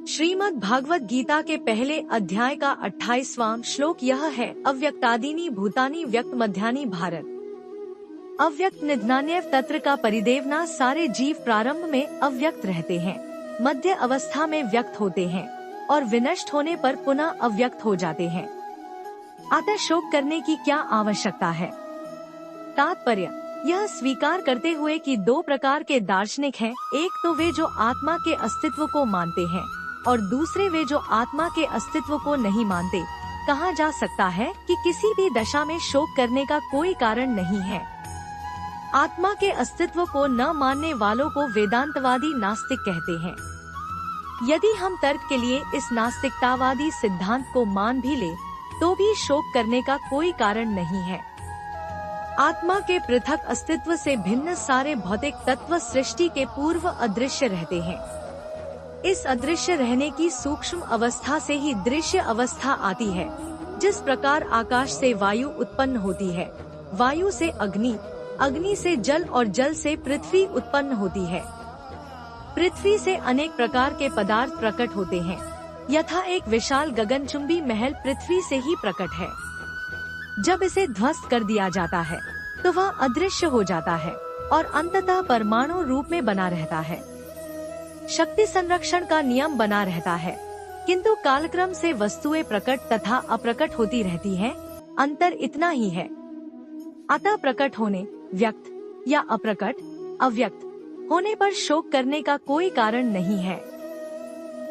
श्रीमद् भागवत गीता के पहले अध्याय का 28वां श्लोक यह है, अव्यक्तादीनि भूतानि व्यक्त मध्यानि भारत। अव्यक्त निधनान्यव तत्र का परिदेवना। सारे जीव प्रारंभ में अव्यक्त रहते हैं, मध्य अवस्था में व्यक्त होते हैं और विनष्ट होने पर पुनः अव्यक्त हो जाते हैं। अतः शोक करने की क्या आवश्यकता है। तात्पर्य, यह स्वीकार करते हुए कि दो प्रकार के दार्शनिक हैं, एक तो वे जो आत्मा के अस्तित्व को मानते हैं और दूसरे वे जो आत्मा के अस्तित्व को नहीं मानते, कहा जा सकता है कि किसी भी दशा में शोक करने का कोई कारण नहीं है। आत्मा के अस्तित्व को न मानने वालों को वेदांतवादी नास्तिक कहते हैं। यदि हम तर्क के लिए इस नास्तिकतावादी सिद्धांत को मान भी ले, तो भी शोक करने का कोई कारण नहीं है। आत्मा के पृथक अस्तित्व से भिन्न सारे भौतिक तत्व सृष्टि के पूर्व अदृश्य रहते हैं। इस अदृश्य रहने की सूक्ष्म अवस्था से ही दृश्य अवस्था आती है। जिस प्रकार आकाश से वायु उत्पन्न होती है, वायु से अग्नि, अग्नि से जल और जल से पृथ्वी उत्पन्न होती है। पृथ्वी से अनेक प्रकार के पदार्थ प्रकट होते हैं, यथा एक विशाल गगनचुंबी महल पृथ्वी से ही प्रकट है। जब इसे ध्वस्त कर दिया जाता है तो वह अदृश्य हो जाता है और अंततः परमाणु रूप में बना रहता है। शक्ति संरक्षण का नियम बना रहता है, किंतु कालक्रम से वस्तुएं प्रकट तथा अप्रकट होती रहती हैं। अंतर इतना ही है। अतः प्रकट होने, व्यक्त या अप्रकट, अव्यक्त होने पर शोक करने का कोई कारण नहीं है।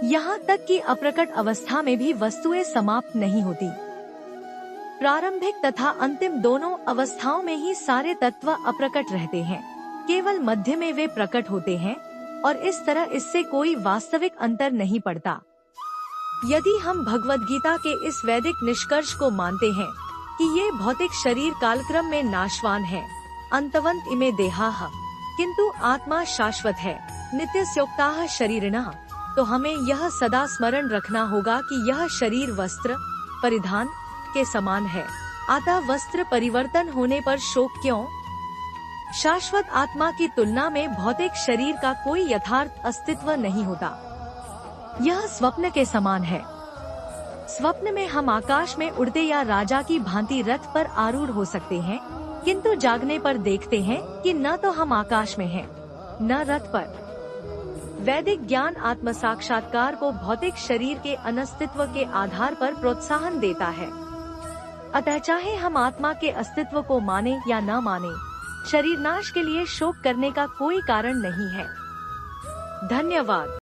यहाँ तक कि अप्रकट अवस्था में भी वस्तुएं समाप्त नहीं होती। प्रारंभिक तथा अंतिम दोनों अवस्थाओं में ही सारे तत्व अप्रकट रहते हैं, केवल मध्य में वे प्रकट होते हैं और इस तरह इससे कोई वास्तविक अंतर नहीं पड़ता। यदि हम भगवद गीता के इस वैदिक निष्कर्ष को मानते हैं कि ये भौतिक शरीर कालक्रम में नाशवान है, अंतवंत इमे देहाः, किंतु आत्मा शाश्वत है, नित्यस्योक्ताः शरीरिणः, तो हमें यह सदा स्मरण रखना होगा कि यह शरीर वस्त्र परिधान के समान है। अतः वस्त्र परिवर्तन होने पर शोक क्यों। शाश्वत आत्मा की तुलना में भौतिक शरीर का कोई यथार्थ अस्तित्व नहीं होता। यह स्वप्न के समान है। स्वप्न में हम आकाश में उड़ते या राजा की भांति रथ पर आरूढ़ हो सकते हैं, किंतु जागने पर देखते हैं कि न तो हम आकाश में हैं, न रथ पर। वैदिक ज्ञान आत्म साक्षात्कार को भौतिक शरीर के अनस्तित्व के आधार पर प्रोत्साहन देता है। अतः चाहे हम आत्मा के अस्तित्व को माने या न माने, शरीर नाश के लिए शोक करने का कोई कारण नहीं है। धन्यवाद।